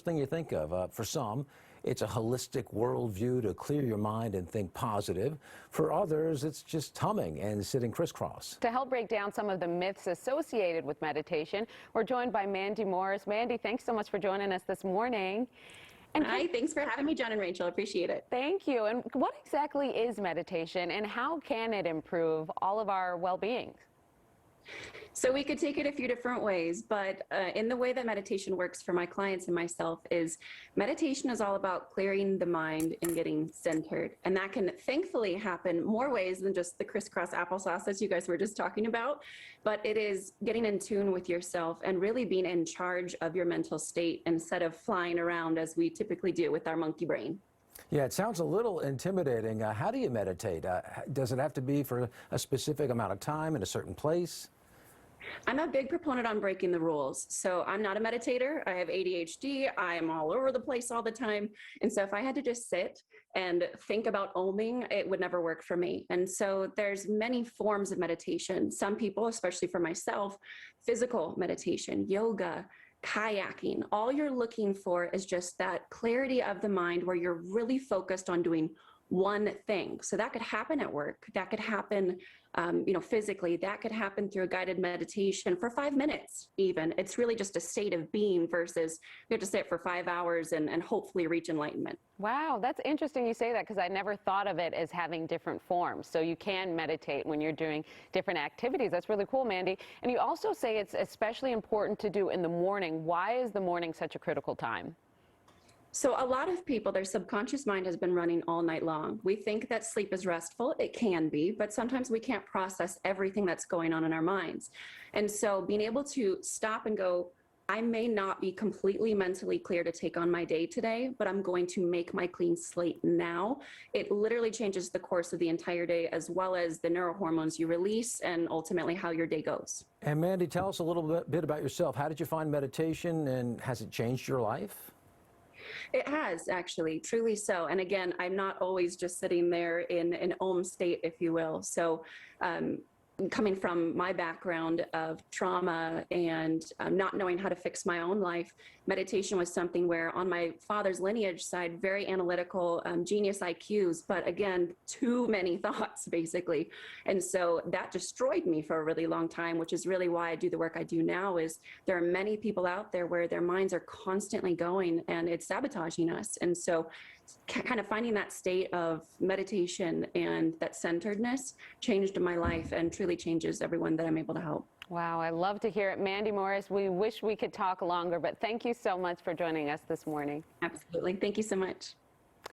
first thing you think of. For some, it's a holistic worldview to clear your mind and think positive. For others, it's just humming and sitting crisscross. To help break down some of the myths associated with meditation, we're joined by Mandy Morris. Mandy, thanks so much for joining us this morning. And hi, thanks for having me, John and Rachel. Appreciate it. Thank you. And what exactly is meditation, and how can it improve all of our well-being? So we could take it a few different ways, but in the way that meditation works for my clients and myself is meditation is all about clearing the mind and getting centered. And that can thankfully happen more ways than just the crisscross applesauce that you guys were just talking about. But it is getting in tune with yourself and really being in charge of your mental state instead of flying around as we typically do with our monkey brain. Yeah, it sounds a little intimidating. How do you meditate? Does it have to be for a specific amount of time in a certain place? I'm a big proponent on breaking the rules. So I'm not a meditator. I have ADHD. I am all over the place all the time. And so if I had to just sit and think about oming, it would never work for me. And so there's many forms of meditation. Some people, especially for myself, physical meditation, yoga, kayaking, all you're looking for is just that clarity of the mind where you're really focused on doing one thing. So that could happen at work, that could happen physically, that could happen through a guided meditation for 5 minutes even. It's really just a state of being versus you have to sit for 5 hours and hopefully reach enlightenment. Wow, that's interesting you say that, because I never thought of it as having different forms. So you can meditate when you're doing different activities. That's really cool, Mandy. And you also say it's especially important to do in the morning. Why is the morning such a critical time? So a lot of people, their subconscious mind has been running all night long. We think that sleep is restful. It can be, but sometimes we can't process everything that's going on in our minds. And so being able to stop and go, I may not be completely mentally clear to take on my day today, but I'm going to make my clean slate now. It literally changes the course of the entire day, as well as the neurohormones you release and ultimately how your day goes. And Mandy, tell us a little bit about yourself. How did you find meditation, and has it changed your life? It has, actually, truly so. And again, I'm not always just sitting there in an Om state, if you will. So coming from my background of trauma and not knowing how to fix my own life, meditation was something where on my father's lineage side, very analytical, genius IQs, but again, too many thoughts, basically. And so that destroyed me for a really long time, which is really why I do the work I do now. Is there are many people out there where their minds are constantly going and it's sabotaging us. And so kind of finding that state of meditation and that centeredness changed my life and truly changes everyone that I'm able to help. Wow, I love to hear it. Mandy Morris, we wish we could talk longer, but thank you so much for joining us this morning. Absolutely. Thank you so much.